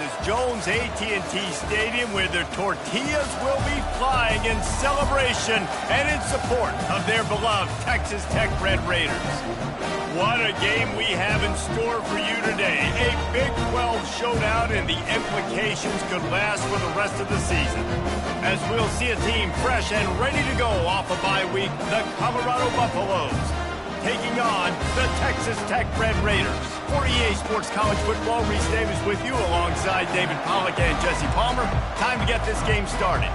is Jones AT&T Stadium, where the tortillas will be flying in celebration and in support of their beloved Texas Tech Red Raiders. What a game we have in store for you today. A Big 12 showdown, and the implications could last for the rest of the season, as we'll see a team fresh and ready to go off a bye week, the Colorado Buffaloes, taking on the Texas Tech Red Raiders. For EA Sports College Football, Reese Davis with you alongside David Pollack and Jesse Palmer. Time to get this game started.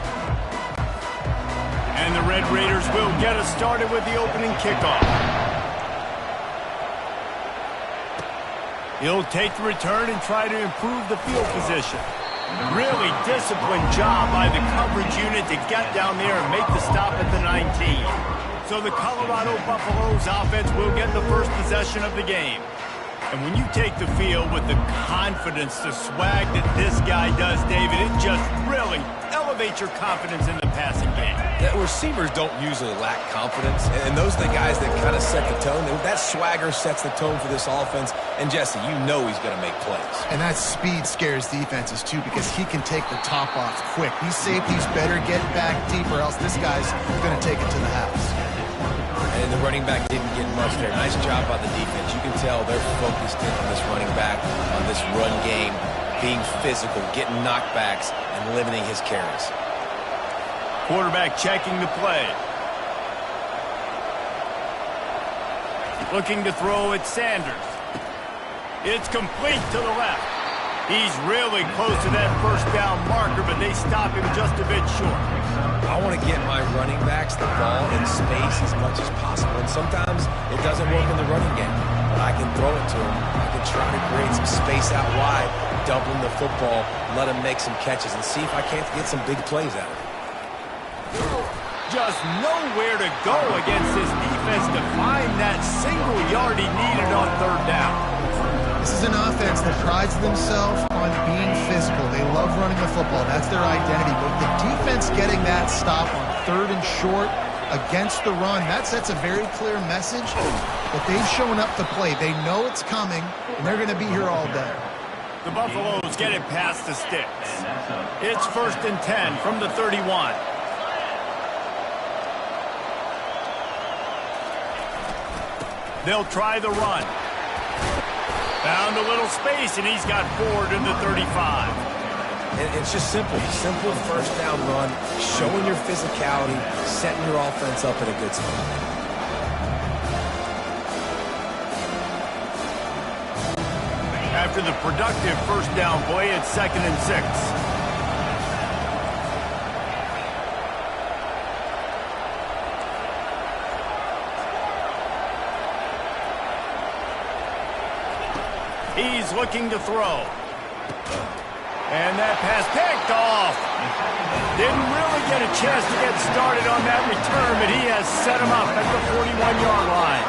And the Red Raiders will get us started with the opening kickoff. He'll take the return and try to improve the field position. Really disciplined job by the coverage unit to get down there and make the stop at the 19. So the Colorado Buffaloes offense will get the first possession of the game. And when you take the field with the confidence, the swag that this guy does, David, it just really elevates your confidence in the passing game. The receivers don't usually lack confidence, and those are the guys that kind of set the tone. That swagger sets the tone for this offense, and Jesse, you know he's going to make plays. And that speed scares defenses, too, because he can take the top off quick. These safeties better get back deep, or else this guy's going to take it to the house. And the running back didn't get much there. Nice job by the defense. You can tell they're focused in on this running back, on this run game, being physical, getting knockbacks, and limiting his carries. Quarterback checking the play. Looking to throw at Sanders. It's complete to the left. He's really close to that first down marker, but they stop him just a bit short. I want to get my running backs the ball in space as much as possible. And sometimes it doesn't work in the running game, but I can throw it to him. I can try to create some space out wide, dump him the football, let him make some catches, and see if I can't get some big plays out of it. Just nowhere to go against this defense to find that single yard he needed on third down. This is an offense that prides themselves on being physical. They love running the football. That's their identity. But the defense getting that stop on third and short against the run, that sets a very clear message that they've shown up to play. They know it's coming, and they're going to be here all day. The Buffaloes get it past the sticks. It's 1st and 10 from the 31. They'll try the run. Found a little space, and he's got forward to the 35. And it's just simple. Simple first down run, showing your physicality, setting your offense up in a good spot. After the productive first down play, it's 2nd and 6. He's looking to throw. And that pass picked off. Didn't really get a chance to get started on that return, but he has set him up at the 41-yard line.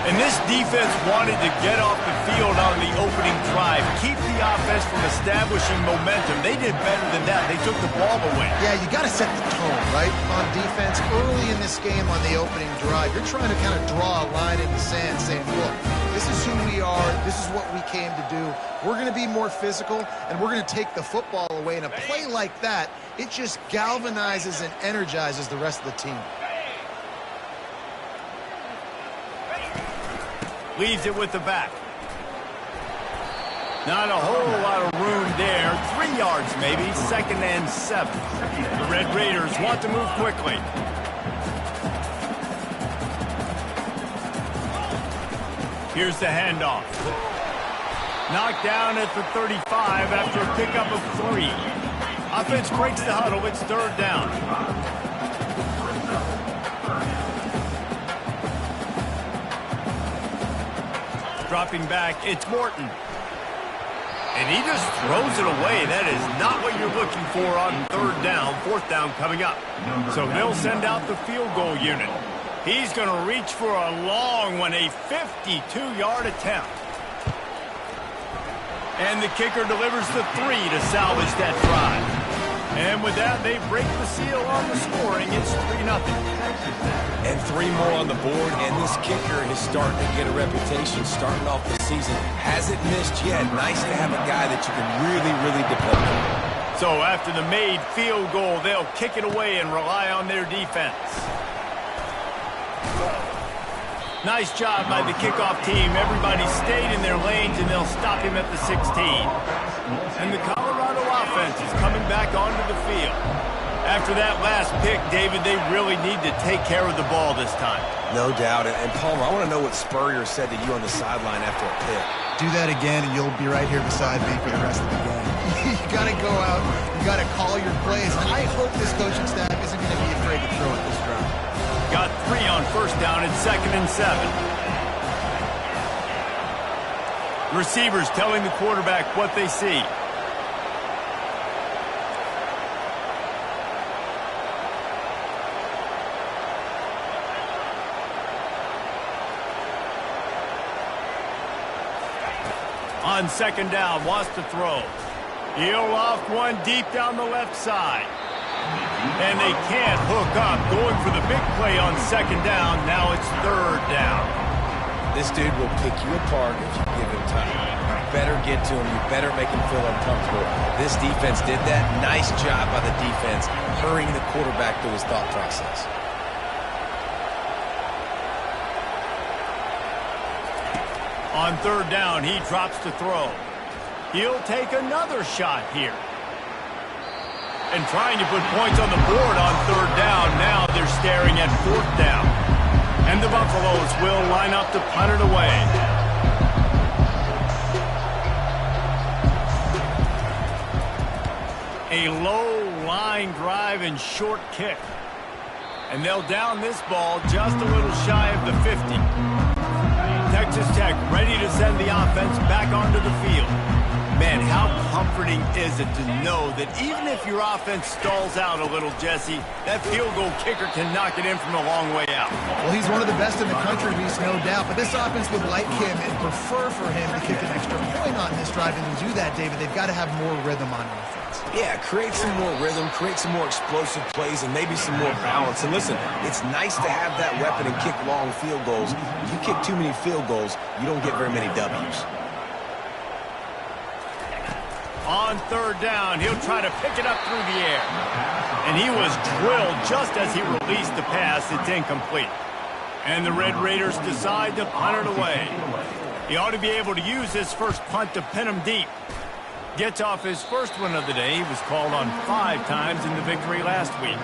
And this defense wanted to get off the field on the opening drive, keep the offense from establishing momentum. They did better than that. They took the ball away. Yeah, you got to set the tone, right, on defense. Early in this game on the opening drive, you're trying to kind of draw a line in the sand saying, look, this is who we are. This is what we came to do. We're going to be more physical, and we're going to take the football away. And a play like that, it just galvanizes and energizes the rest of the team. Leaves it with the back. Not a whole lot of room there. 3 yards maybe. 2nd and 7. The Red Raiders want to move quickly. Here's the handoff. Knocked down at the 35 after a pickup of 3. Offense breaks the huddle. It's 3rd down. Dropping back, it's Morton. And he just throws it away. That is not what you're looking for on 3rd down. 4th down coming up. So they'll send out the field goal unit. He's going to reach for a long one, a 52-yard attempt. And the kicker delivers the 3 to salvage that drive. And with that, they break the seal on the scoring. It's 3-0. And 3 more on the board, and this kicker is starting to get a reputation starting off the season. Hasn't missed yet. Nice to have a guy that you can really, really depend on. So after the made field goal, they'll kick it away and rely on their defense. Nice job by the kickoff team. Everybody stayed in their lanes, and they'll stop him at the 16. And the Colorado offense is coming back onto the field. After that last pick, David, they really need to take care of the ball this time. No doubt. And Palmer, I want to know what Spurrier said to you on the sideline after a pick. Do that again, and you'll be right here beside me for the rest of the game. You got to go out. You got to call your plays. And I hope this coaching staff isn't going to be afraid to throw it this drive. Got 3 on first down at 2nd and 7. Receivers telling the quarterback what they see. On 2nd down, wants to throw. He'll loft one deep down the left side. And they can't hook up. Going for the big play on 2nd down. Now it's 3rd down. This dude will pick you apart if you give him time. You better get to him. You better make him feel uncomfortable. This defense did that. Nice job by the defense, hurrying the quarterback through his thought process. On 3rd down, he drops to throw. He'll take another shot here. And trying to put points on the board on 3rd down. Now they're staring at 4th down. And the Buffaloes will line up to punt it away. A low line drive and short kick. And they'll down this ball just a little shy of the 50. Texas Tech ready to send the offense back onto the field. Man, how comforting is it to know that even if your offense stalls out a little, Jesse, that field goal kicker can knock it in from a long way out. Well, he's one of the best in the country, Reese, no doubt. But this offense would like him and prefer for him to kick an extra point on this drive. And to do that, David, they've got to have more rhythm on offense. Yeah, create some more rhythm, create some more explosive plays, and maybe some more balance. And listen, it's nice to have that weapon and kick long field goals. If you kick too many field goals, you don't get very many W's. On 3rd down, he'll try to pick it up through the air. And he was drilled just as he released the pass. It's incomplete. And the Red Raiders decide to punt it away. He ought to be able to use his first punt to pin him deep. Gets off his first one of the day. He was called on 5 times in the victory last week.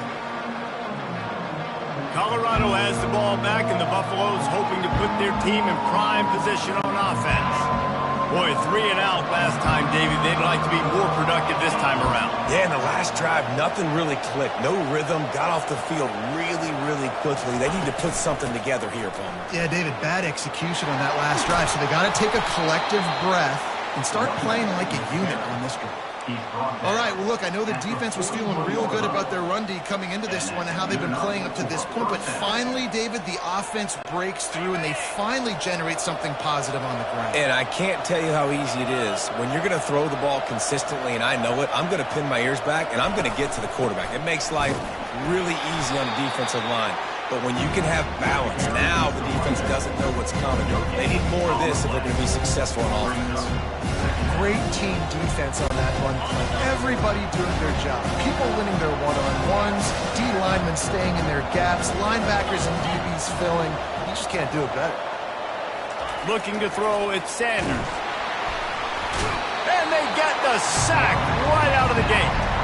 Colorado has the ball back, and the Buffaloes hoping to put their team in prime position on offense. Boy, 3 and out last time, David. They'd like to be more productive this time around. Yeah, in the last drive, nothing really clicked. No rhythm, got off the field really, really quickly. They need to put something together here, Palmer. Yeah, David, bad execution on that last drive. So they got to take a collective breath and start playing like a unit on this drive. All right, well, look, I know the defense was feeling real good about their run D coming into this one and how they've been playing up to this point. But finally, David, the offense breaks through and they finally generate something positive on the ground. And I can't tell you how easy it is. When you're going to throw the ball consistently, and I know it, I'm going to pin my ears back, and I'm going to get to the quarterback. It makes life really easy on the defensive line. But when you can have balance, now the defense doesn't know what's coming. They need more of this if they're going to be successful on offense. Great team defense on that run play. Everybody doing their job. People winning their one-on-ones, D linemen staying in their gaps, linebackers and DBs filling. You just can't do it better. Looking to throw, it's Sanders. And they get the sack right out of the gate.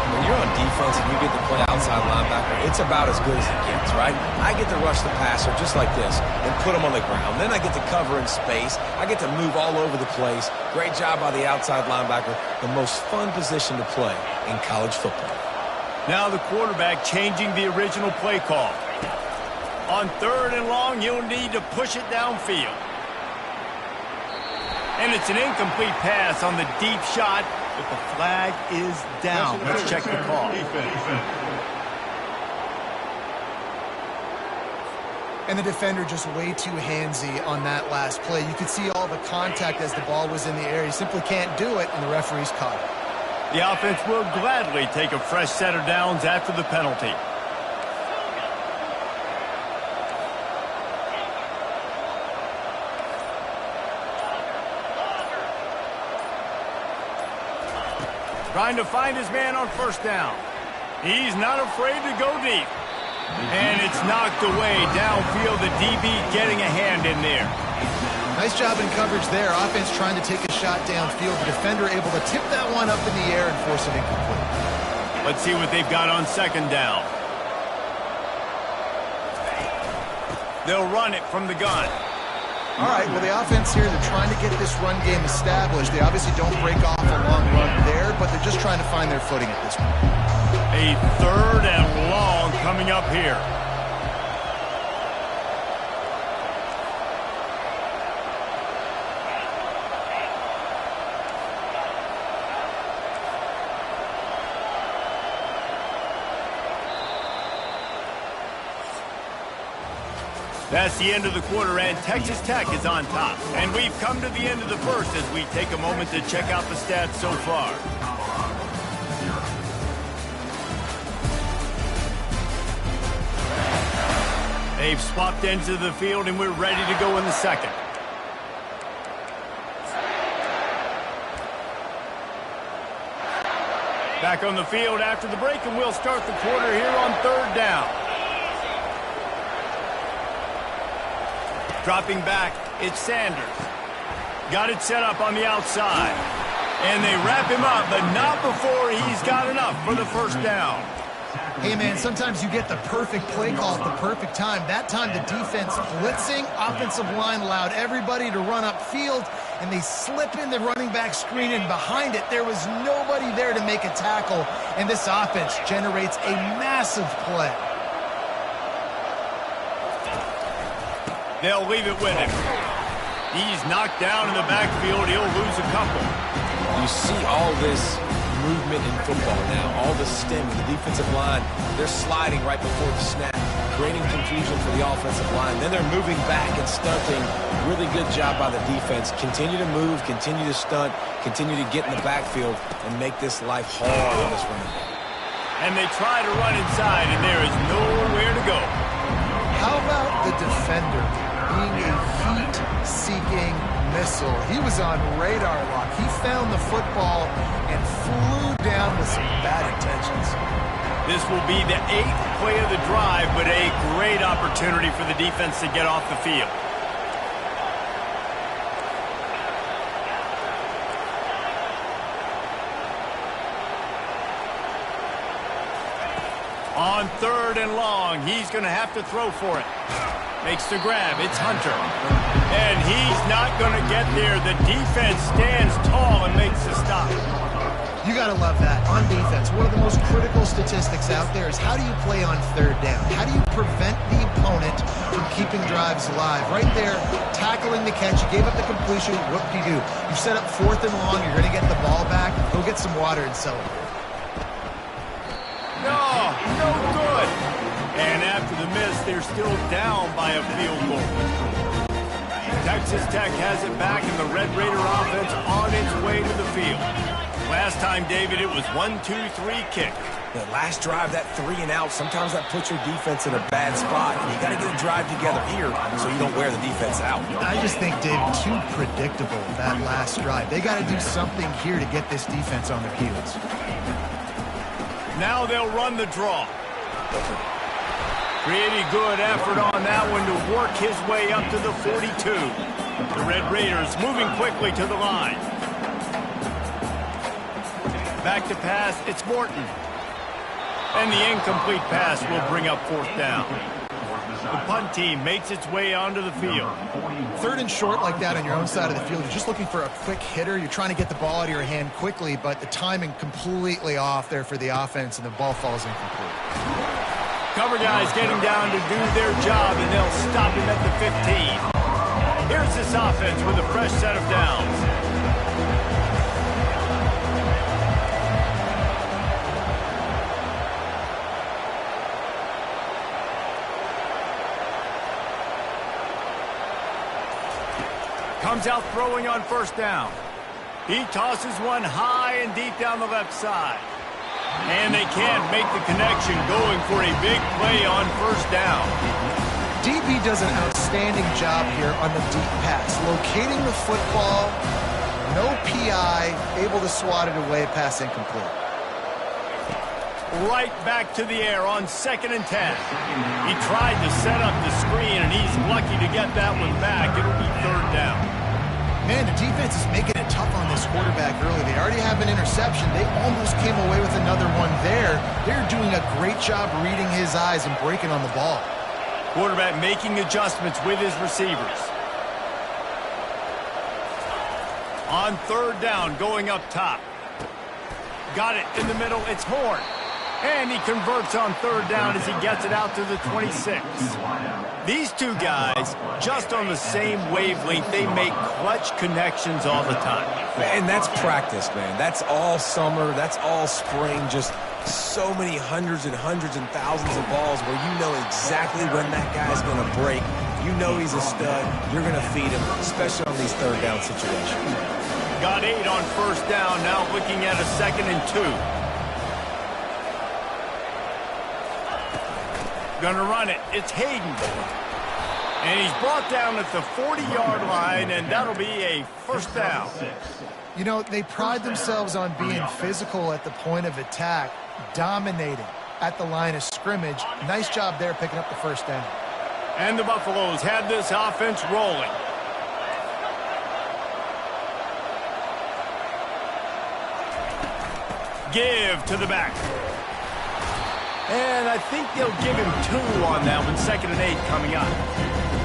When you're on defense and you get to play outside linebacker, it's about as good as it gets, right? I get to rush the passer just like this and put him on the ground. Then I get to cover in space. I get to move all over the place. Great job by the outside linebacker. The most fun position to play in college football. Now the quarterback changing the original play call. On 3rd and long, you'll need to push it downfield. And it's an incomplete pass on the deep shot. But the flag is down. Let's check the call. And the defender just way too handsy on that last play. You could see all the contact as the ball was in the air. He simply can't do it, and the referee's caught it. The offense will gladly take a fresh set of downs after the penalty. Trying to find his man on first down. He's not afraid to go deep. And it's knocked away downfield. The DB getting a hand in there. Nice job in coverage there. Offense trying to take a shot downfield. The defender able to tip that one up in the air and force it incomplete. Let's see what they've got on second down. They'll run it from the gun. All right, well, the offense here, they're trying to get this run game established. They obviously don't break off a long run there, but they're just trying to find their footing at this point. A third and long coming up here. That's the end of the quarter, and Texas Tech is on top. And we've come to the end of the first as we take a moment to check out the stats so far. They've swapped ends of the field, and we're ready to go in the second. Back on the field after the break, and we'll start the quarter here on third down. Dropping back, it's Sanders. Got it set up on the outside. And they wrap him up, but not before he's got enough for the first down. Hey, man, sometimes you get the perfect play call at the perfect time. That time the defense blitzing, offensive line allowed everybody to run upfield, and they slip in the running back screen, and behind it there was nobody there to make a tackle, and this offense generates a massive play. They'll leave it with him. He's knocked down in the backfield. He'll lose a couple. You see all this movement in football now, all the stemming, the defensive line, they're sliding right before the snap, creating confusion for the offensive line. Then they're moving back and stunting. Really good job by the defense. Continue to move, continue to stunt, continue to get in the backfield and make this life hard on this running back. And they try to run inside, and there is nowhere to go. How about the defender being a heat-seeking missile? He was on radar lock. He found the football and flew down with some bad intentions. This will be the 8th play of the drive, but a great opportunity for the defense to get off the field. On third and long, he's going to have to throw for it. Makes the grab. It's Hunter. And he's not going to get there. The defense stands tall and makes the stop. You got to love that. On defense, one of the most critical statistics out there is how do you play on third down? How do you prevent the opponent from keeping drives alive? Right there, tackling the catch. You gave up the completion. Whoop-de-doo. You set up fourth and long. You're going to get the ball back. Go get some water and celebrate. No good. And after the miss, they're still down by a field goal. Texas Tech has it back, and the Red Raider offense on its way to the field. Last time, David, it was 1-2-3 kick. The last drive, that 3 and out, sometimes that puts your defense in a bad spot. And you got to get a drive together here so you don't wear the defense out. I just think, Dave, too predictable, that last drive. They got to do something here to get this defense on their heels. Now they'll run the draw. Pretty good effort on that one to work his way up to the 42. The Red Raiders moving quickly to the line. Back to pass, it's Morton. And the incomplete pass will bring up fourth down. The punt team makes its way onto the field. Third and short like that on your own side of the field, you're just looking for a quick hitter. You're trying to get the ball out of your hand quickly, but the timing completely off there for the offense, and the ball falls incomplete. Cover guys getting down to do their job, and they'll stop him at the 15. Here's this offense with a fresh set of downs. Comes out throwing on first down. He tosses one high and deep down the left side. And they can't make the connection, going for a big play on first down. DB does an outstanding job here on the deep pass. Locating the football, no PI, able to swat it away, pass incomplete. Right back to the air on 2nd and 10. He tried to set up the screen, and he's lucky to get that one back. It'll be 3rd down. Man, the defense is making it tough on this quarterback early. They already have an interception. They almost came away with another one there. They're doing a great job reading his eyes and breaking on the ball. Quarterback making adjustments with his receivers. On 3rd down, going up top. Got it in the middle. It's Horn. And he converts on 3rd down as he gets it out to the 26. These two guys, just on the same wavelength, they make clutch connections all the time. And that's practice, man. That's all summer. That's all spring. Just so many hundreds and thousands of balls where you know exactly when that guy's going to break. You know he's a stud. You're going to feed him, especially on these 3rd down situations. Got 8 on 1st down. Now looking at a 2nd and 2. Gonna run it. It's Hayden. And he's brought down at the 40-yard line, and that'll be a 1st down. You know, they pride themselves on being physical at the point of attack, dominating at the line of scrimmage. Nice job there picking up the 1st down. And the Buffaloes have this offense rolling. Give to the back. And I think they'll give him 2 on that one. 2nd and 8 coming up.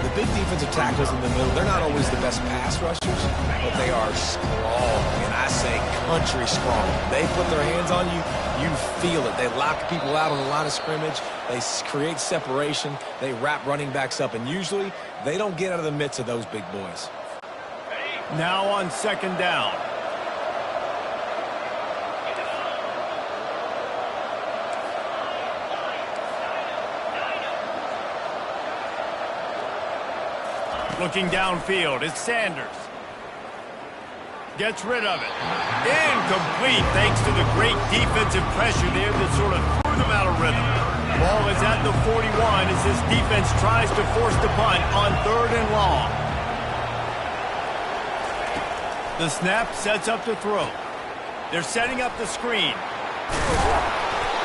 The big defensive tackles in the middle, they're not always the best pass rushers, but they are strong, and I say country strong. They put their hands on you, you feel it. They lock people out on the line of scrimmage. They create separation. They wrap running backs up, and usually they don't get out of the midst of those big boys. Now on 2nd down. Looking downfield, it's Sanders. Gets rid of it. Incomplete thanks to the great defensive pressure there that sort of threw them out of rhythm. Ball is at the 41 as this defense tries to force the punt on 3rd and long. The snap sets up the throw. They're setting up the screen.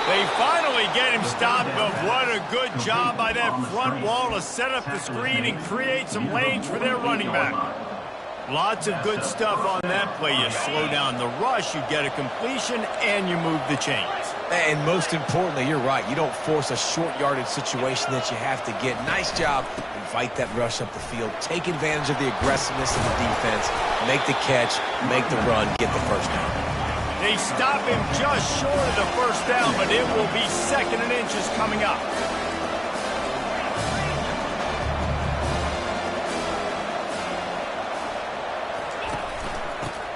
They finally get him stopped, but what a good job by that front wall to set up the screen and create some lanes for their running back. Lots of good stuff on that play. You slow down the rush, you get a completion, and you move the chains. And most importantly, you're right. You don't force a short yardage situation that you have to get. Nice job. Invite that rush up the field. Take advantage of the aggressiveness of the defense. Make the catch, make the run, get the 1st down. They stop him just short of the 1st down, but it will be 2nd and inches coming up.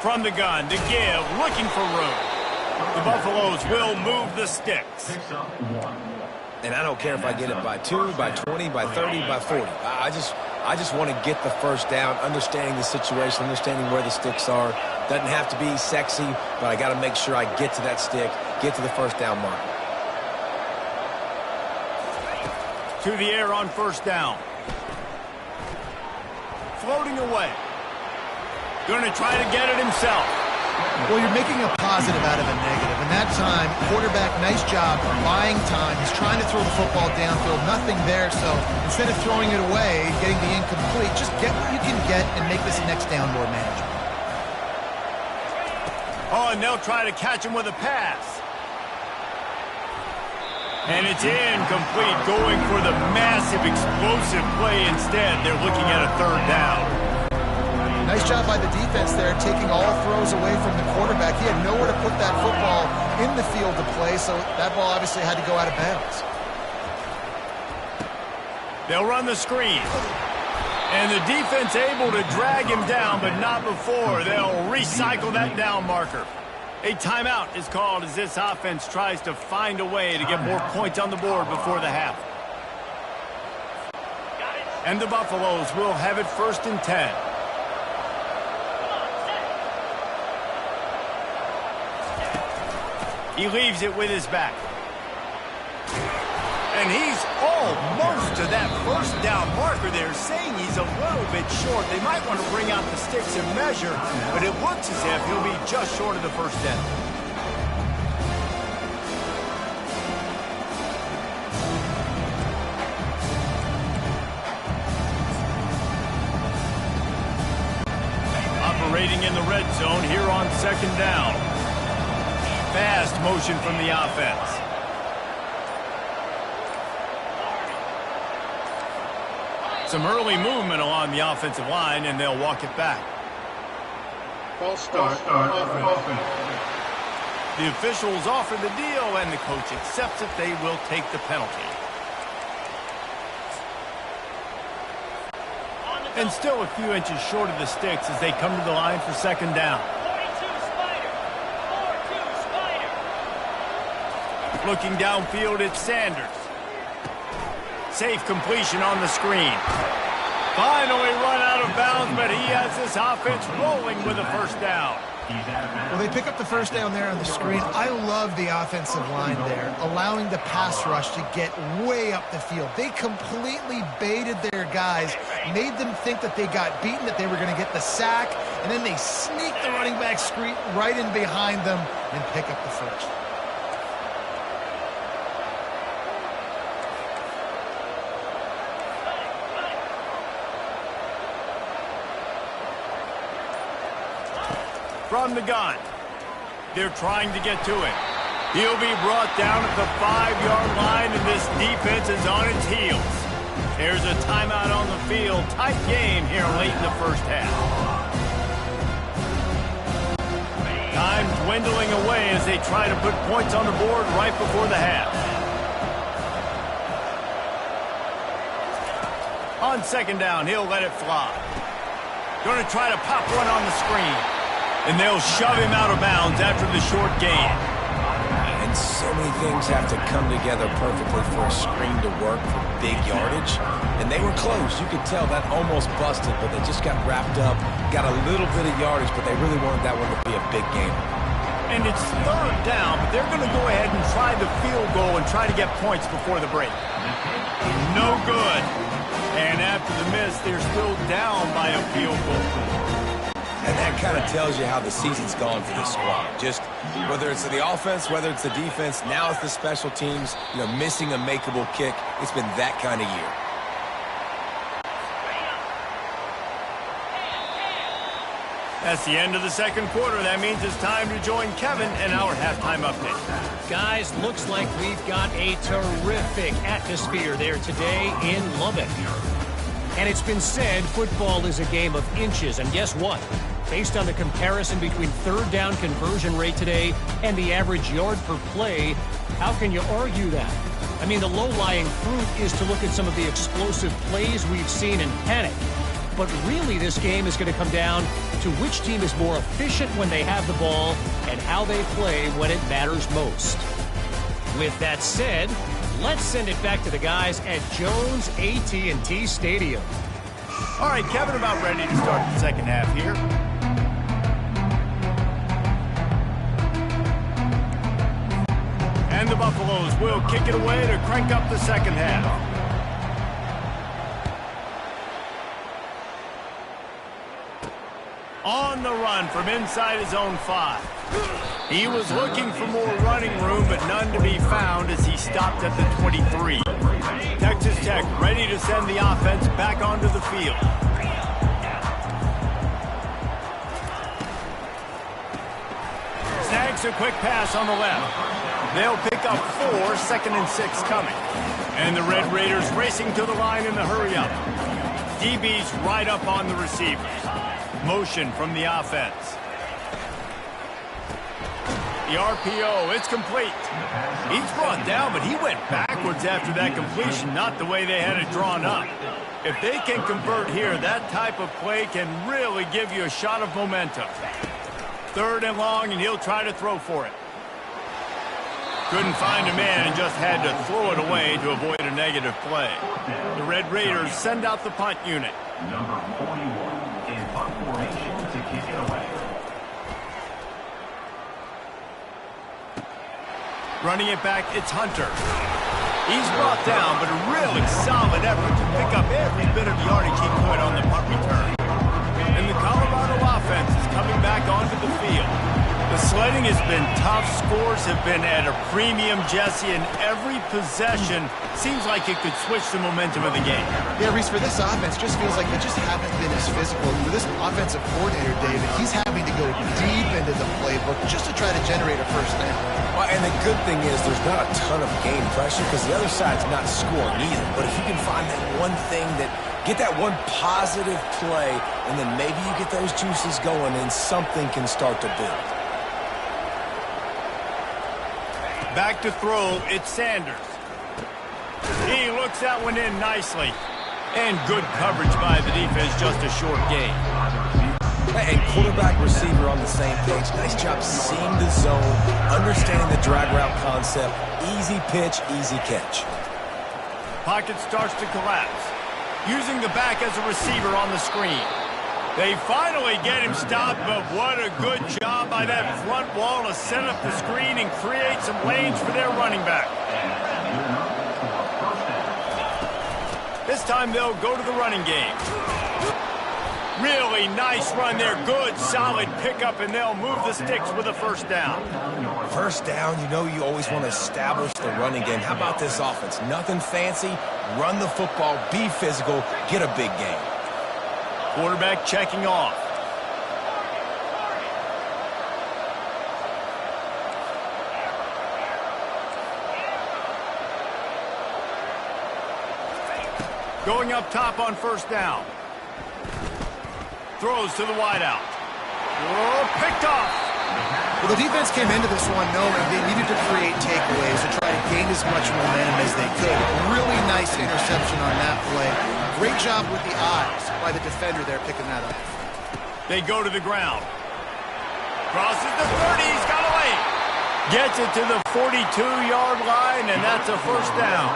From the gun to give, looking for room. The Buffaloes will move the sticks. And I don't care if I get it by 2, by 20, by 30, by 40. I just want to get the 1st down, understanding the situation, understanding where the sticks are. Doesn't have to be sexy, but I got to make sure I get to that stick, get to the 1st down mark. To the air on 1st down. Floating away. Going to try to get it himself. Well, you're making a positive out of a negative. And that time, quarterback, nice job buying time. He's trying to throw the football downfield. Nothing there, so instead of throwing it away, getting the incomplete, just get what you can get and make this next down more manageable. Oh, and they'll try to catch him with a pass. And it's incomplete, going for the massive, explosive play instead. They're looking at a 3rd down. Nice job by the defense there, taking all throws away from the quarterback. He had nowhere to put that football in the field to play, so that ball obviously had to go out of bounds. They'll run the screen. And the defense able to drag him down, but not before. They'll recycle that down marker. A timeout is called as this offense tries to find a way to get more points on the board before the half. And the Buffaloes will have it 1st and 10. He leaves it with his back. And he's almost to that first down marker there, saying he's a little bit short. They might want to bring out the sticks and measure, but it looks as if he'll be just short of the first down. Operating in the red zone here on second down. Fast motion from the offense. Some early movement along the offensive line, and they'll walk it back. False start. Offense. The officials offer the deal, and the coach accepts it. They will take the penalty. And still a few inches short of the sticks as they come to the line for second down. 42 Spider. 4-2 Spider. Looking downfield, it's Sanders. Safe completion on the screen. Finally run out of bounds, but he has this offense rolling with a first down. Well, they pick up the first down there on the screen. I love the offensive line there, allowing the pass rush to get way up the field. They completely baited their guys, made them think that they got beaten, that they were going to get the sack, and then they sneak the running back screen right in behind them and pick up the first. From the gun. They're trying to get to it. He'll be brought down at the 5-yard line, and this defense is on its heels. There's a timeout on the field. Tight game here late in the first half. Time dwindling away as they try to put points on the board right before the half. On second down, he'll let it fly. Going to try to pop one on the screen. And they'll shove him out of bounds after the short gain. And so many things have to come together perfectly for a screen to work for big yardage. And they were close. You could tell that almost busted, but they just got wrapped up, got a little bit of yardage, but they really wanted that one to be a big game. And it's third down, but they're going to go ahead and try the field goal and try to get points before the break. No good. And after the miss, they're still down by a field goal. And that kind of tells you how the season's gone for this squad. Just whether it's the offense, whether it's the defense, now it's the special teams, missing a makeable kick. It's been that kind of year. That's the end of the second quarter. That means it's time to join Kevin in our halftime update. Guys, looks like we've got a terrific atmosphere there today in Lubbock. And it's been said football is a game of inches. And guess what? Based on the comparison between third down conversion rate today and the average yard per play, how can you argue that? I mean, the low-lying fruit is to look at some of the explosive plays we've seen and panic. But really, this game is going to come down to which team is more efficient when they have the ball and how they play when it matters most. With that said, let's send it back to the guys at Jones AT&T Stadium. All right, Kevin, about ready to start the second half here. And the Buffaloes will kick it away to crank up the second half. On the run from inside his own 5. He was looking for more running room, but none to be found as he stopped at the 23. Texas Tech ready to send the offense back onto the field. Snags a quick pass on the left. They'll pick up 4, 2nd and 6 coming. And the Red Raiders racing to the line in the hurry-up. DB's right up on the receivers. Motion from the offense. The RPO, it's complete. He's brought down, but he went backwards after that completion, not the way they had it drawn up. If they can convert here, that type of play can really give you a shot of momentum. 3rd and long, and he'll try to throw for it. Couldn't find a man and just had to throw it away to avoid a negative play. The Red Raiders send out the punt unit. Number 41 in punt formation to kick it away. Running it back, it's Hunter. He's brought down, but a really solid effort to pick up every bit of yardage he could on the punt return. And the Colorado offense is coming back onto the field. The sledding has been tough. Scores have been at a premium, Jesse, and every possession seems like it could switch the momentum of the game. Yeah, Reese, for this offense, just feels like they just haven't been as physical. For this offensive coordinator, David, he's having to go deep into the playbook just to try to generate a first down. Well, and the good thing is there's not a ton of game pressure because the other side's not scoring either. But if you can find that one thing get that one positive play, and then maybe you get those juices going and something can start to build. Back to throw, it's Sanders. He looks that one in nicely. And good coverage by the defense, just a short gain. And quarterback receiver on the same page. Nice job seeing the zone, understanding the drag route concept. Easy pitch, easy catch. Pocket starts to collapse. Using the back as a receiver on the screen. They finally get him stopped, but what a good job by that front wall to set up the screen and create some lanes for their running back. This time they'll go to the running game. Really nice run there. Good, solid pickup, and they'll move the sticks with a first down. First down, you know you always want to establish the running game. How about this offense? Nothing fancy. Run the football, be physical, get a big gain. Quarterback checking off. Going up top on first down. Throws to the wideout. Oh, picked off. Well, the defense came into this one knowing they needed to create takeaways to try to gain as much momentum as they could. Really nice interception on that play. Great job with the eyes by the defender there picking that up. They go to the ground. Crosses the 30, he's got away. Gets it to the 42-yard line, and that's a first down.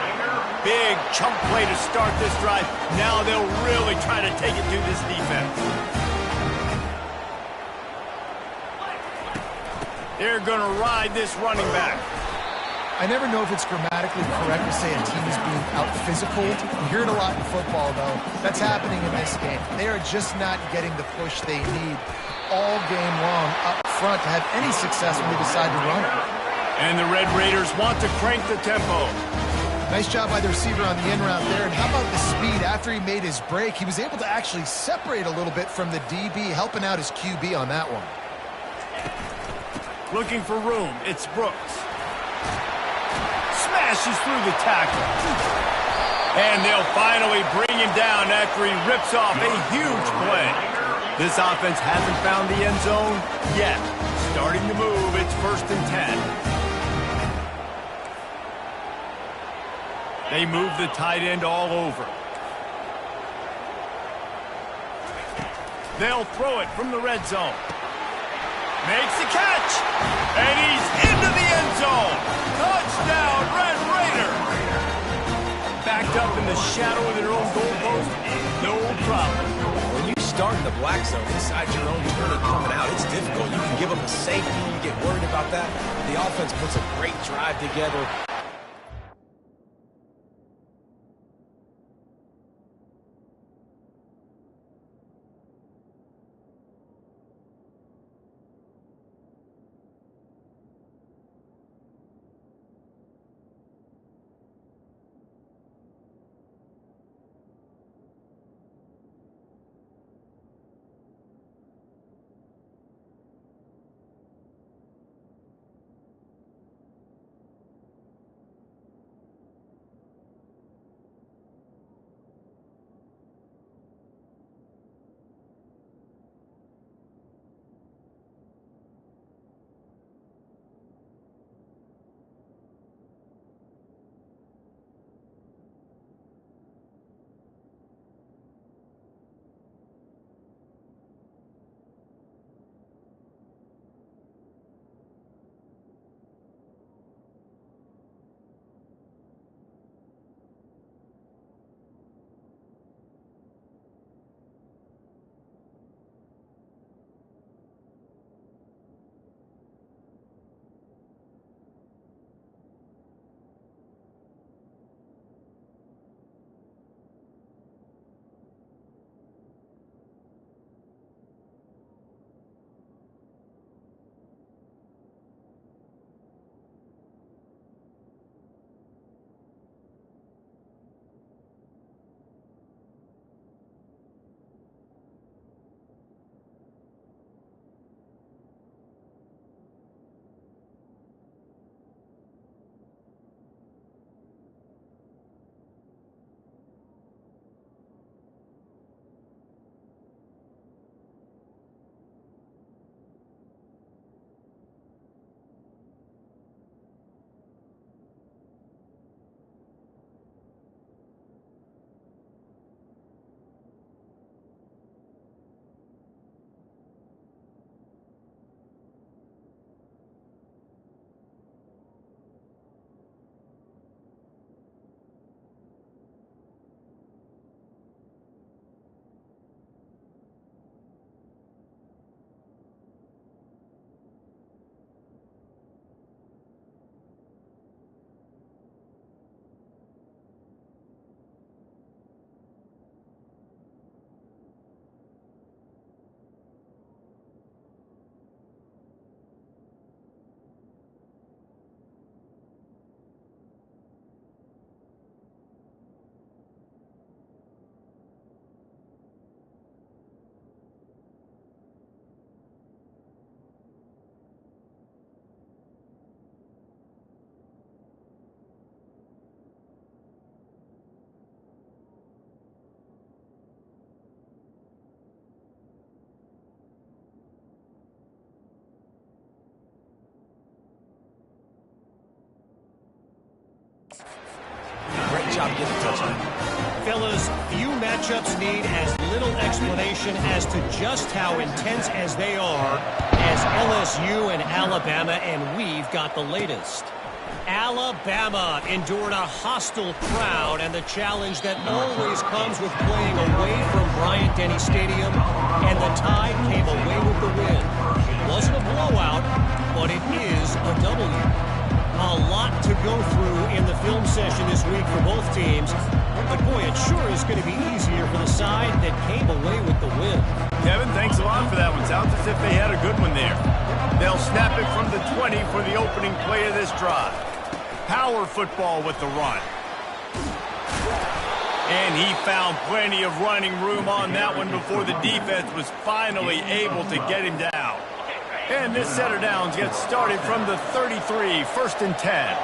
Big chunk play to start this drive. Now they'll really try to take it to this defense. They're going to ride this running back. I never know if it's grammatically correct to say a team is being out-physical. You hear it a lot in football, though. That's happening in this game. They are just not getting the push they need all game long up front to have any success when they decide to run it. And the Red Raiders want to crank the tempo. Nice job by the receiver on the in route there. And how about the speed? After he made his break, he was able to actually separate a little bit from the DB, helping out his QB on that one. Looking for room, it's Brooks. Smashes through the tackle. And they'll finally bring him down after he rips off a huge play. This offense hasn't found the end zone yet. Starting to move, it's 1st and 10. They move the tight end all over. They'll throw it from the red zone. Makes the catch. And he's into the end zone. Touchdown, Red Raider. Backed up in the shadow of their own goalpost. No problem. When you start in the black zone inside your own 20 coming out, it's difficult. You can give them a safety. You get worried about that. The offense puts a great drive together. job getting the touchdown. Fellas, few matchups need as little explanation as to just how intense as they are as LSU and Alabama, and we've got the latest. Alabama endured a hostile crowd and the challenge that always comes with playing away from Bryant-Denny Stadium, and the Tide came away with the win. It wasn't a blowout, but it is a W. A lot to go through in the film session this week for both teams, but boy, it sure is going to be easier for the side that came away with the win. Kevin, thanks a lot for that one. Sounds as if they had a good one there. They'll snap it from the 20 for the opening play of this drive. Power football with the run. And he found plenty of running room on that one before the defense was finally able to get him down. And this set of downs gets started from the 33, 1st and 10.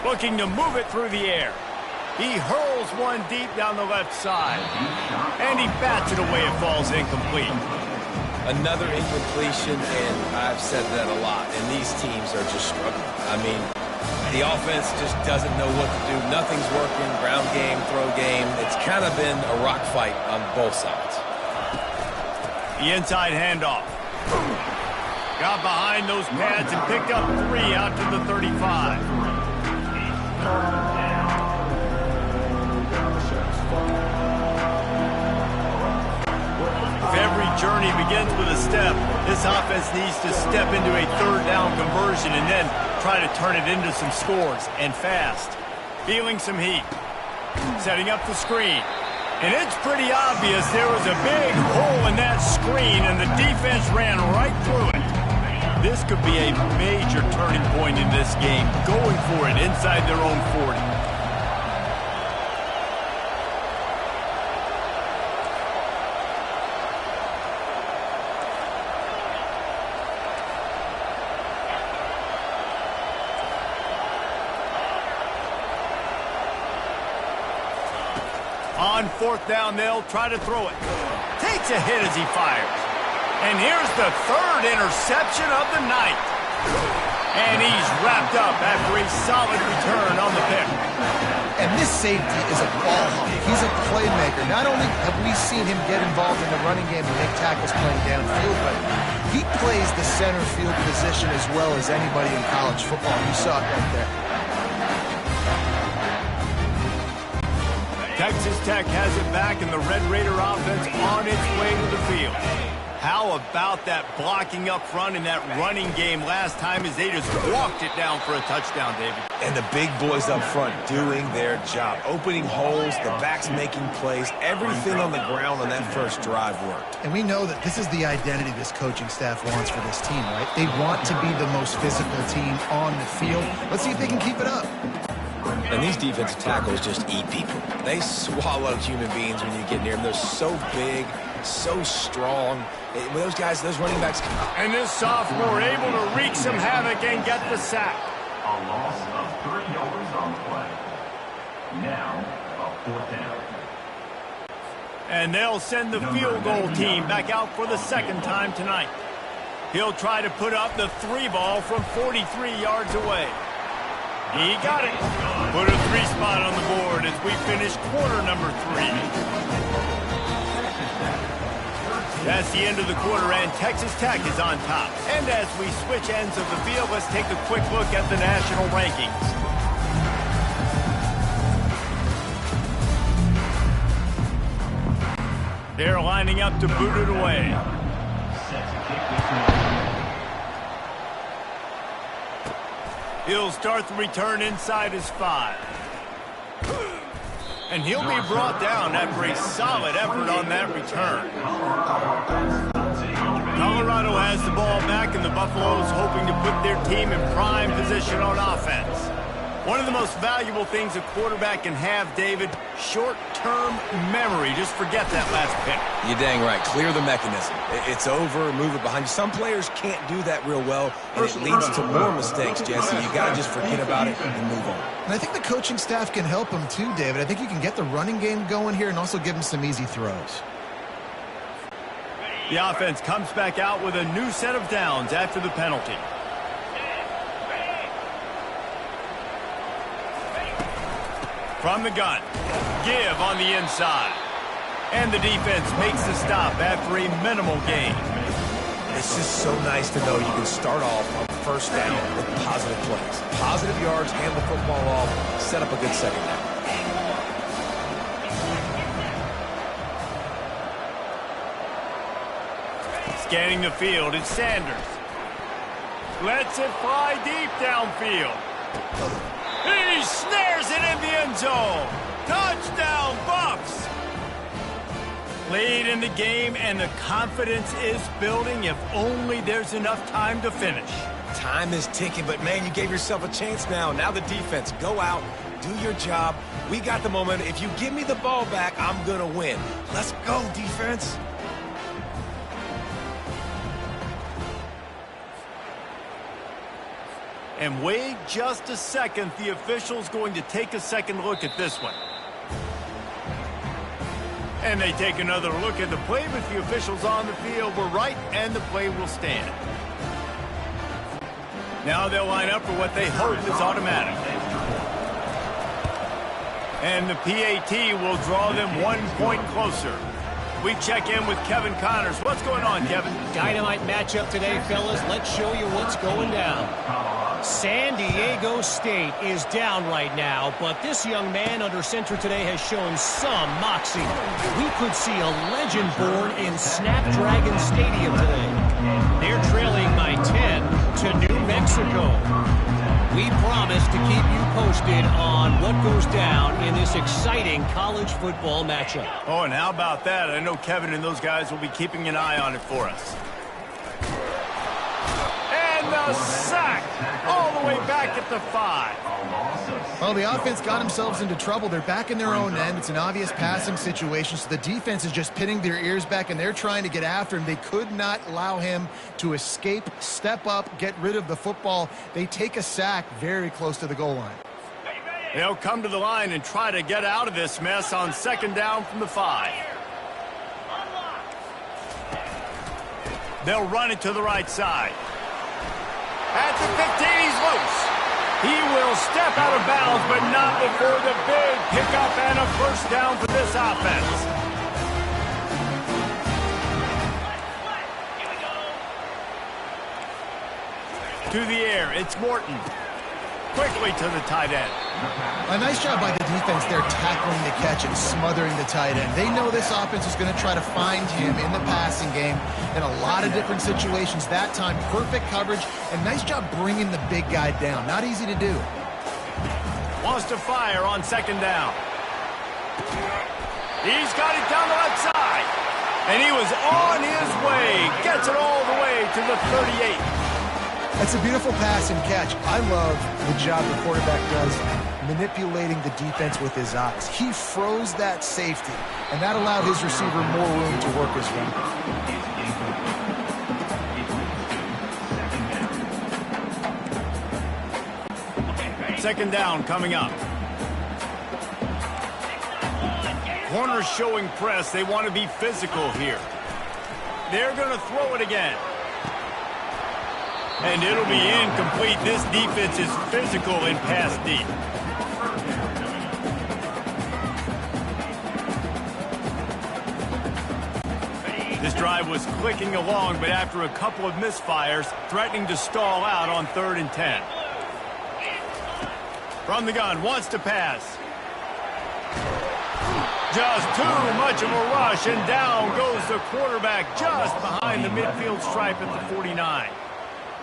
Looking to move it through the air. He hurls one deep down the left side. And he bats it away. It falls incomplete. Another incompletion, and I've said that a lot, and these teams are just struggling. I mean, the offense just doesn't know what to do. Nothing's working. Ground game, throw game. It's kind of been a rock fight on both sides. The inside handoff. Got behind those pads and picked up 3 out to the 35. If every journey begins with a step, this offense needs to step into a 3rd down conversion and then try to turn it into some scores, and fast. Feeling some heat. Setting up the screen. And it's pretty obvious there was a big hole in that screen, and the defense ran right through it. This could be a major turning point in this game, going for it inside their own 40. On 4th down, they'll try to throw it. Takes a hit as he fires. And here's the 3rd interception of the night. And he's wrapped up after a solid return on the pick. And this safety is a ball hawk. He's a playmaker. Not only have we seen him get involved in the running game and make tackles playing downfield, but he plays the center field position as well as anybody in college football. You saw it right there. Texas Tech has it back, and the Red Raider offense on its way to the field. How about that blocking up front in that running game last time as they just walked it down for a touchdown, David? And the big boys up front doing their job. Opening holes, the backs making plays. Everything on the ground on that first drive worked. And we know that this is the identity this coaching staff wants for this team, right? They want to be the most physical team on the field. Let's see if they can keep it up. And these defensive tackles just eat people. They swallow human beings when you get near them. They're so big, so strong. Those guys, those running backs. And this sophomore able to wreak some havoc and get the sack. A loss of 3 yards on the play. Now, a 4th down. And they'll send the field goal team back out for the 2nd time tonight. He'll try to put up the 3 ball from 43 yards away. He got it. Put a 3 spot on the board as we finish quarter number 3. That's the end of the quarter, and Texas Tech is on top. And as we switch ends of the field, let's take a quick look at the national rankings. They're lining up to boot it away. He'll start the return inside his 5. And he'll be brought down after a solid effort on that return. Colorado has the ball back, and the Buffaloes hoping to put their team in prime position on offense. One of the most valuable things a quarterback can have, David, short short-term memory. Just forget that last pick. You're dang right. Clear the mechanism. It's over. Move it behind you. Some players can't do that real well, and it leads to more mistakes, Jesse. You got to just forget about it and move on. And I think the coaching staff can help him too, David. I think you can get the running game going here and also give him some easy throws. The offense comes back out with a new set of downs after the penalty. From the gun, give on the inside. And the defense makes the stop after a minimal gain. It's just so nice to know you can start off on first down with positive plays. Positive yards, hand the football off, set up a good second down. Scanning the field, it's Sanders. Lets it fly deep downfield. He snares it in the end zone. Touchdown, Bucs. Late in the game, and the confidence is building if only there's enough time to finish. Time is ticking, but, man, you gave yourself a chance now. Now the defense, go out, do your job. We got the momentum. If you give me the ball back, I'm going to win. Let's go, defense. And wait just a second. The official's going to take a second look at this one. And they take another look at the play, but the officials on the field were right, and the play will stand. Now they'll line up for what they hope is automatic. And the PAT will draw them 1 point closer. We check in with Kevin Connors. What's going on, Kevin? Dynamite matchup today, fellas. Let's show you what's going down. San Diego State is down right now, but this young man under center today has shown some moxie. We could see a legend born in Snapdragon Stadium today. They're trailing by 10 to New Mexico. We promise to keep you posted on what goes down in this exciting college football matchup. Oh, and how about that? I know Kevin and those guys will be keeping an eye on it for us. And the sack all the way back at the 5. Well, the offense got themselves into trouble. They're back in their own end. It's an obvious passing situation, so the defense is just pinning their ears back, and they're trying to get after him. They could not allow him to escape, step up, get rid of the football. They take a sack very close to the goal line. They'll come to the line and try to get out of this mess on second down from the 5. They'll run it to the right side. At the 15, he's loose. He will step out of bounds, but not before the big pickup and a first down for this offense. To the air, it's Morton. Quickly to the tight end. A nice job by the defense there tackling the catch and smothering the tight end. They know this offense is going to try to find him in the passing game in a lot of different situations. That time, perfect coverage, and nice job bringing the big guy down. Not easy to do. Wants to fire on second down. He's got it down the left side. And he was on his way. Gets it all the way to the 38. That's a beautiful pass and catch. I love the job the quarterback does manipulating the defense with his eyes. He froze that safety, and that allowed his receiver more room to work his run. Second down coming up. Corners showing press. They want to be physical here. They're going to throw it again. And it'll be incomplete. This defense is physical in pass deep. This drive was clicking along, but after a couple of misfires, threatening to stall out on 3rd and 10. From the gun, wants to pass. Just too much of a rush, and down goes the quarterback just behind the midfield stripe at the 49.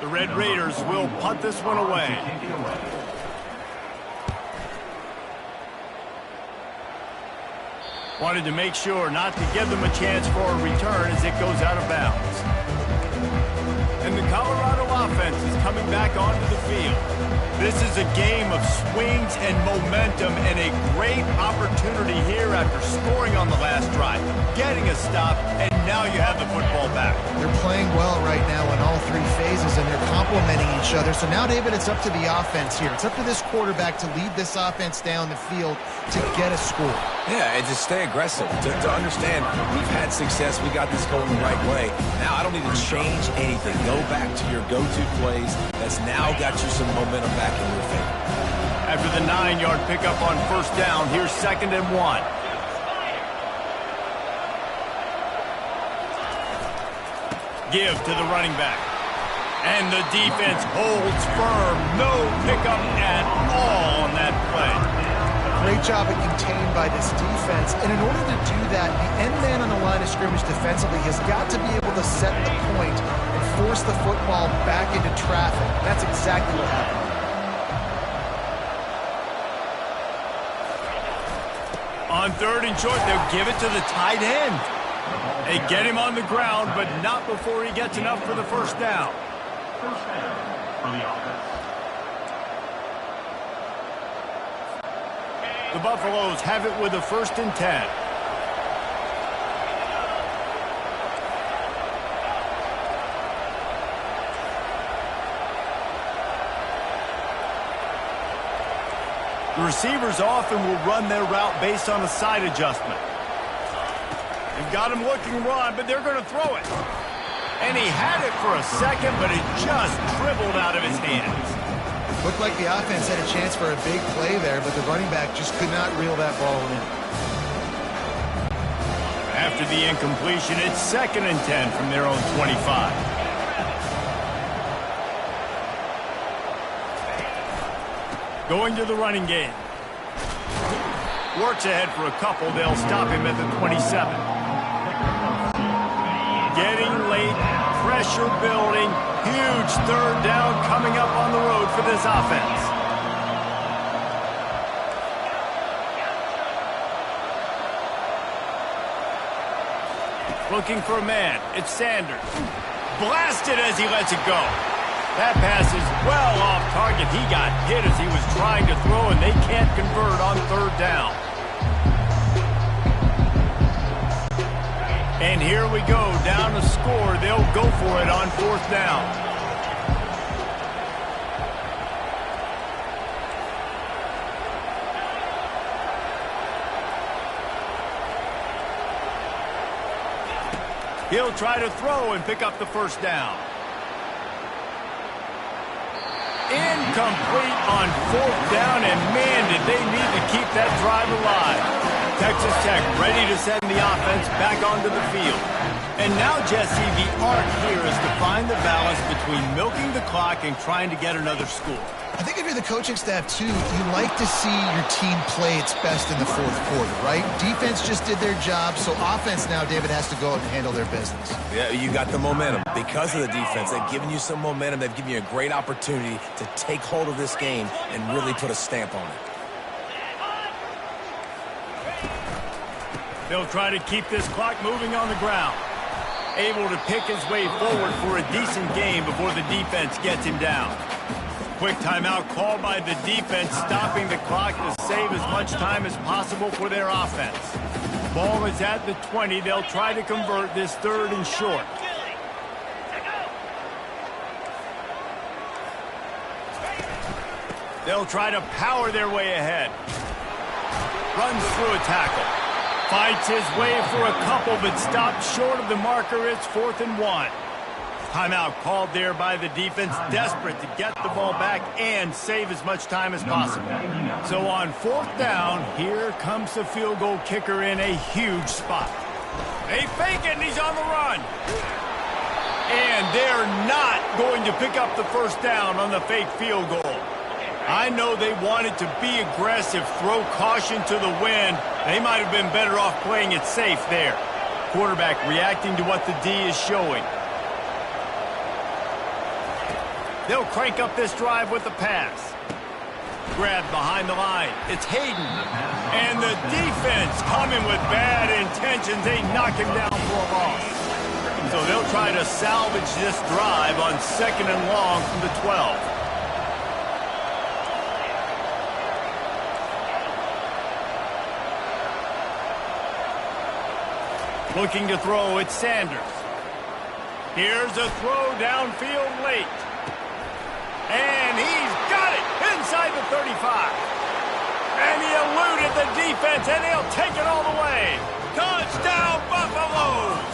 The Red Raiders will punt this one away. Wanted to make sure not to give them a chance for a return as it goes out of bounds. And the Colorado offense is coming back onto the field. This is a game of swings and momentum and a great opportunity here after scoring on the last drive, getting a stop, and now you have the football back. They're playing well right now in all three phases, and they're complementing each other. So now, David, it's up to the offense here. It's up to this quarterback to lead this offense down the field to get a score. Yeah, and to stay aggressive, to understand we've had success, we got this going the right way. Now I don't need to change anything. Go back to your go-to plays. That's now got you some momentum back in your favor. After the 9-yard pickup on first down, here's 2nd and 1. Give to the running back. And the defense holds firm. No pickup at all on that play. Great job at contained by this defense. And in order to do that, the end man on the line of scrimmage defensively has got to be able to set the point and force the football back into traffic. That's exactly what happened. On 3rd and short, they'll give it to the tight end. They get him on the ground, but not before he gets enough for the first down. First down for the offense. The Buffaloes have it with a 1st and 10. The receivers often will run their route based on a side adjustment. They've got him looking run, but they're going to throw it. And he had it for a second, but it just dribbled out of his hands. Looked like the offense had a chance for a big play there, but the running back just could not reel that ball in. After the incompletion, it's 2nd and 10 from their own 25. Going to the running game. Works ahead for a couple. They'll stop him at the 27. Getting late, pressure building, huge 3rd down coming up on the road for this offense. Looking for a man. It's Sanders. Blasted as he lets it go. That pass is well off target. He got hit as he was trying to throw, and they can't convert on 3rd down. And here we go, down to score. They'll go for it on 4th down. He'll try to throw and pick up the 1st down. Incomplete on 4th down, and man, did they need to keep that drive alive. Texas Tech ready to send the offense back onto the field. And now, Jesse, the art here is to find the balance between milking the clock and trying to get another score. I think if you're the coaching staff, too, you like to see your team play its best in the 4th quarter, right? Defense just did their job, so offense now, David, has to go out and handle their business. Yeah, you got the momentum. Because of the defense, they've given you some momentum. They've given you a great opportunity to take hold of this game and really put a stamp on it. They'll try to keep this clock moving on the ground. Able to pick his way forward for a decent game before the defense gets him down. Quick timeout called by the defense, stopping the clock to save as much time as possible for their offense. Ball is at the 20. They'll try to convert this 3rd and short. They'll try to power their way ahead. Runs through a tackle. Fights his way for a couple, but stopped short of the marker. It's 4th and 1. Timeout called there by the defense, desperate to get the ball back and save as much time as possible. So on 4th down, here comes the field goal kicker in a huge spot. They fake it, and he's on the run. And they're not going to pick up the 1st down on the fake field goal. I know they wanted to be aggressive, throw caution to the wind. They might have been better off playing it safe there. Quarterback reacting to what the D is showing. They'll crank up this drive with the pass. Grabbed behind the line. It's Hayden. And the defense coming with bad intentions. They knock him down for a loss. So they'll try to salvage this drive on 2nd and long from the 12. Looking to throw, it's Sanders. Here's a throw downfield late. And he's got it inside the 35. And he eluded the defense, and he'll take it all the way. Touchdown, Buffaloes!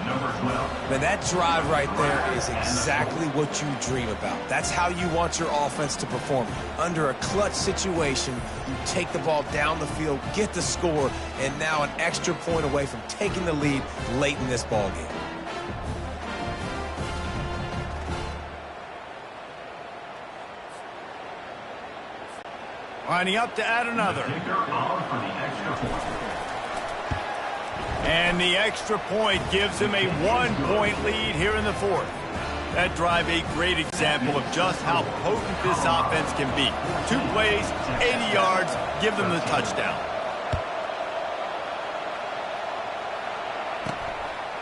Number 12. Man, that drive right there is exactly what you dream about. That's how you want your offense to perform. Under a clutch situation, you take the ball down the field, get the score, and now an extra point away from taking the lead late in this ball game. Lining up to add another. Kicker on for the extra point. And the extra point gives him a 1-point lead here in the fourth. That drive a great example of just how potent this offense can be. 2 plays, 80 yards, give them the touchdown.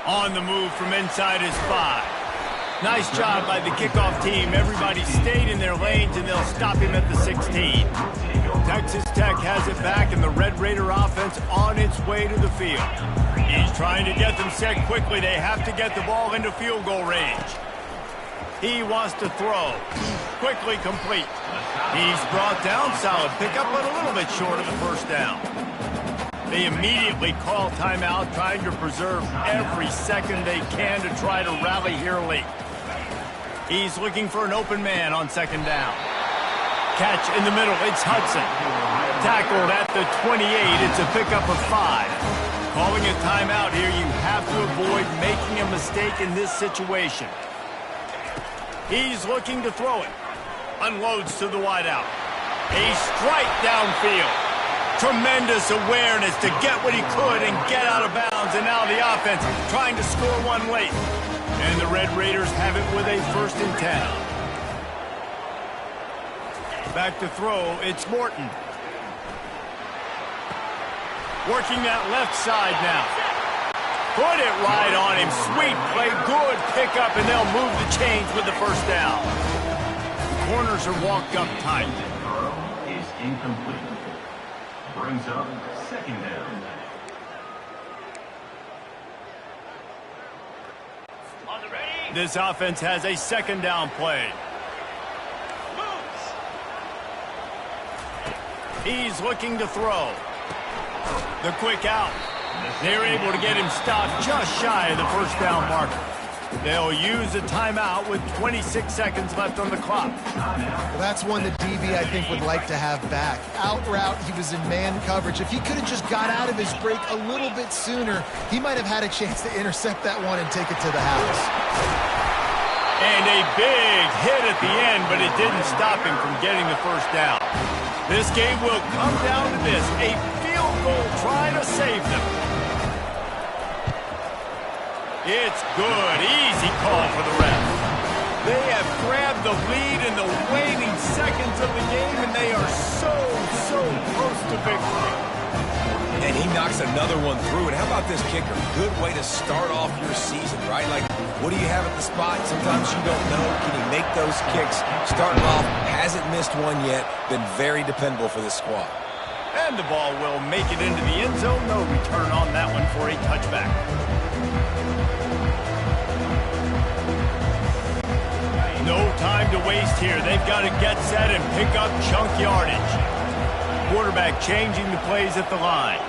On the move from inside his 5. Nice job by the kickoff team. Everybody stayed in their lanes, and they'll stop him at the 16. Texas Tech has it back, and the Red Raider offense on its way to the field. He's trying to get them set quickly. They have to get the ball into field goal range. He wants to throw. Quickly complete. He's brought down. Solid pickup, but a little bit short of the first down. They immediately call timeout, trying to preserve every second they can to try to rally here late. He's looking for an open man on second down. Catch in the middle. It's Hudson. Tackled at the 28. It's a pickup of 5. Calling a timeout here, you have to avoid making a mistake in this situation. He's looking to throw it. Unloads to the wideout. A strike downfield. Tremendous awareness to get what he could and get out of bounds. And now the offense trying to score one late. And the Red Raiders have it with a 1st and 10. Back to throw, it's Morton. Working that left side now. Put it right on him. Sweet play, good pickup, and they'll move the chains with the first down. The corners are walked up tight. Throw is incomplete. Brings up 2nd down. This offense has a 2nd down play. He's looking to throw. The quick out. They're able to get him stopped just shy of the first down marker. They'll use a timeout with 26 seconds left on the clock. Well, that's one that DB, I think, would like to have back. Out route, he was in man coverage. If he could have just got out of his break a little bit sooner, he might have had a chance to intercept that one and take it to the house. And a big hit at the end, but it didn't stop him from getting the first down. This game will come down to this, a field goal try to save them. It's good. Easy call for the ref. They have grabbed the lead in the waning seconds of the game, and they are so close to victory. And he knocks another one through. And how about this kicker? Good way to start off your season, right? Like, what do you have at the spot? Sometimes you don't know. Can he make those kicks? Starting off, hasn't missed one yet. Been very dependable for this squad. And the ball will make it into the end zone. No return on that one for a touchback. No time to waste here. They've got to get set and pick up chunk yardage. Quarterback changing the plays at the line.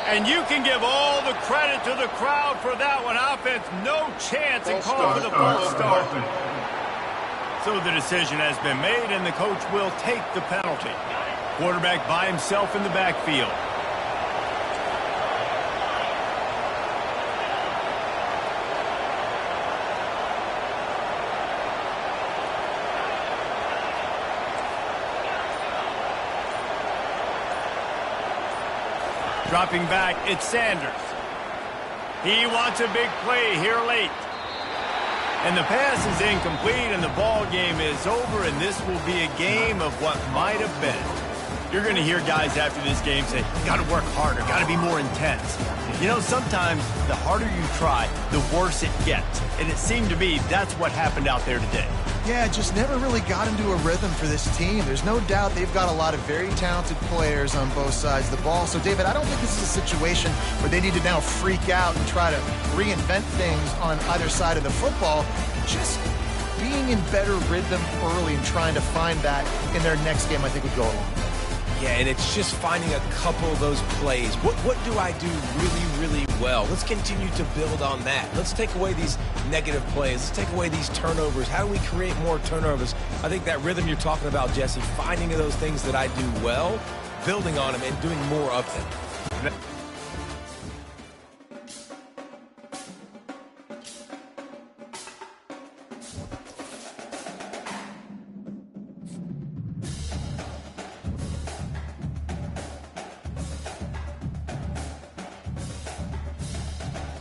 And you can give all the credit to the crowd for that one. Offense, no chance and call for the false start. So the decision has been made, and the coach will take the penalty. Quarterback by himself in the backfield. Dropping back, it's Sanders. He wants a big play here late. And the pass is incomplete, and the ball game is over, and this will be a game of what might have been. You're going to hear guys after this game say, got to work harder, got to be more intense. You know, sometimes the harder you try, the worse it gets. And it seemed to me that's what happened out there today. Yeah, just never really got into a rhythm for this team. There's no doubt they've got a lot of very talented players on both sides of the ball. So, David, I don't think this is a situation where they need to now freak out and try to reinvent things on either side of the football. Just being in better rhythm early and trying to find that in their next game, I think would go a long way. Yeah, and it's just finding a couple of those plays. What do I do really, really well? Let's continue to build on that. Let's take away these negative plays. Let's take away these turnovers. How do we create more turnovers? I think that rhythm you're talking about, Jesse, finding those things that I do well, building on them, and doing more of them.